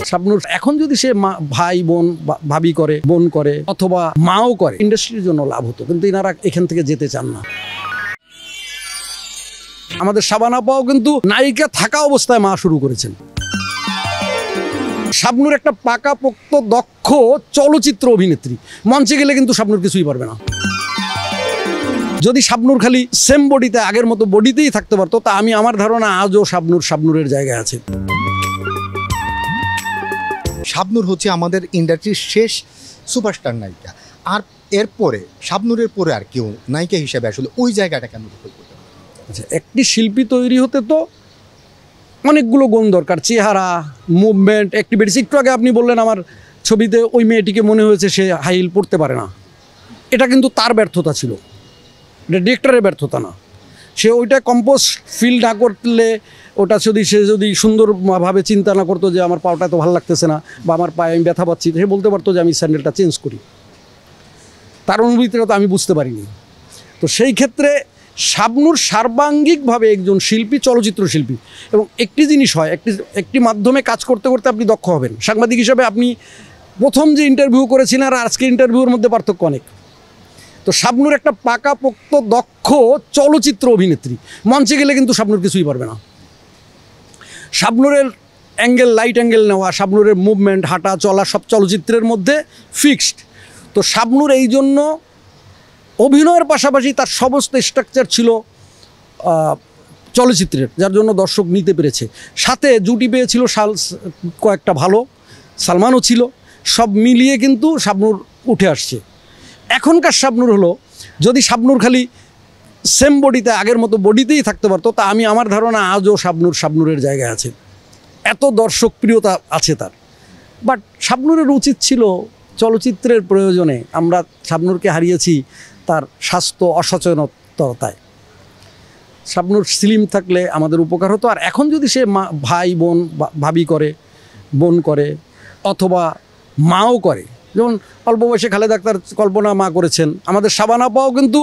শাবনূর এখন যদি সে ভাই বোন ভাবি করে বোন করে অথবা মাও করে ইন্ডাস্ট্রির জন্য লাভ হতো, কিন্তু এনারা এখান থেকে যেতে চান না। আমাদের শাবানা আপাও কিন্তু নায়িকা থাকা অবস্থায় মা শুরু করেছেন। শাবনূর একটা পাকাপোক্ত দক্ষ চলচ্চিত্র অভিনেত্রী, মঞ্চে গেলে কিন্তু শাবনূর কিছুই পারবে না। যদি শাবনূর খালি সেম বডিতে আগের মতো বডিতেই থাকতে পারতো, তা আমি আমার ধারণা আজও শাবনূরের জায়গায় আছে। শাবনূর হচ্ছে আমাদের ইন্ডাস্ট্রির শেষ সুপারস্টার নায়িকা, আর এরপরে শাবনূরের পরে আর কেউ নায়িকা হিসেবে আসলে ওই জায়গাটা কেন দখল করতে পারে? আচ্ছা, একটি শিল্পী তৈরি হতে তো অনেকগুলো গুণ দরকার, চেহারা, মুভমেন্ট, অ্যাক্টিভিটিস। একটু আগে আপনি বললেন আমার ছবিতে ওই মেয়েটিকে মনে হয়েছে সে হাই হিল পড়তে পারে না, এটা কিন্তু তার ব্যর্থতা ছিল, এটা ডিরেক্টরের ব্যর্থতা না। সে ওইটা কম্পোজ ফিল না করলে, ওটা সে যদি সুন্দরভাবে চিন্তা না করতো যে আমার পাওটা তো ভালো লাগতেছে না বা আমার পায়ে আমি ব্যথা পাচ্ছি, সে বলতে পারতো যে আমি স্যান্ডেলটা চেঞ্জ করি। তার অনুভূতিটা তো আমি বুঝতে পারিনি। তো সেই ক্ষেত্রে শাবনূর সার্বাঙ্গিকভাবে একজন শিল্পী, চলচ্চিত্র শিল্পী। এবং একটি জিনিস হয়, একটি মাধ্যমে কাজ করতে করতে আপনি দক্ষ হবেন। সাংবাদিক হিসাবে আপনি প্রথম যে ইন্টারভিউ করেছিলেন আর আজকে ইন্টারভিউর মধ্যে পার্থক্য অনেক। তো শাবনূর একটা পাকাপোক্ত দক্ষ চলচ্চিত্র অভিনেত্রী, মঞ্চে গেলে কিন্তু শাবনূর কিছুই পারবে না। শাবনূরের অ্যাঙ্গেল, লাইট অ্যাঙ্গেল নেওয়া, শাবনূরের মুভমেন্ট, হাঁটা চলা সব চলচ্চিত্রের মধ্যে ফিক্সড। তো শাবনূর এই জন্য অভিনয়ের পাশাপাশি তার সমস্ত স্ট্রাকচার ছিল চলচ্চিত্রের, যার জন্য দর্শক নিতে পেরেছে। সাথে জুটি পেয়েছিল কয়েকটা ভালো, সালমানও ছিল, সব মিলিয়ে কিন্তু শাবনূর উঠে আসছে। এখনকার শাবনূর হলো, যদি শাবনূর খালি সেম বডিতে আগের মতো বডিতেই থাকতে পারতো, তা আমি আমার ধারণা আজও শাবনূরের জায়গায় আছে, এত দর্শক প্রিয়তা আছে তার। বাট শাবনূরের উচিত ছিল চলচ্চিত্রের প্রয়োজনে, আমরা শাবনূরকে হারিয়েছি তার স্বাস্থ্য অসচেতনতায়। শাবনূর স্লিম থাকলে আমাদের উপকার হতো। আর এখন যদি সে ভাই বোন ভাবি করে বোন করে অথবা মাও করে, যেমন অল্প বয়সে খালেদা আক্তার কল্পনা মা করেছেন, আমাদের শাবানা আপাও কিন্তু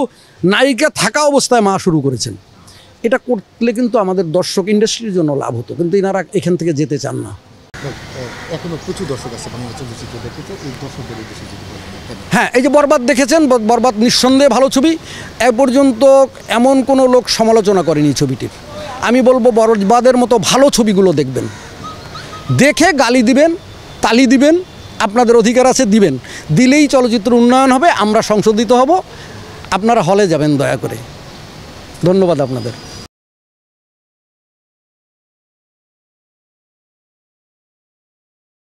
নায়িকা থাকা অবস্থায় মা শুরু করেছেন। এটা করলে কিন্তু আমাদের দর্শক ইন্ডাস্ট্রির জন্য লাভ হতো, কিন্তু এনারা এখান থেকে যেতে চান না। এখনো প্রচুর দর্শক আছে বাংলা চলচ্চিত্র দেখতে, এই দর্শকদের উদ্দেশ্যে যদি বলেন। হ্যাঁ, এই যে বরবাদ দেখেছেন, বরবাদ নিঃসন্দেহে ভালো ছবি। এ পর্যন্ত এমন কোনো লোক সমালোচনা করেনি ছবিটির। আমি বলবো বরবাদের মতো ভালো ছবিগুলো দেখবেন, দেখে গালি দিবেন, তালি দিবেন, আপনাদের অধিকার আছে, দিবেন। দিলেই চলচ্চিত্র উন্নয়ন হবে, আমরা সংশোধিত হব। আপনারা হলে যাবেন দয়া করে। ধন্যবাদ আপনাদের।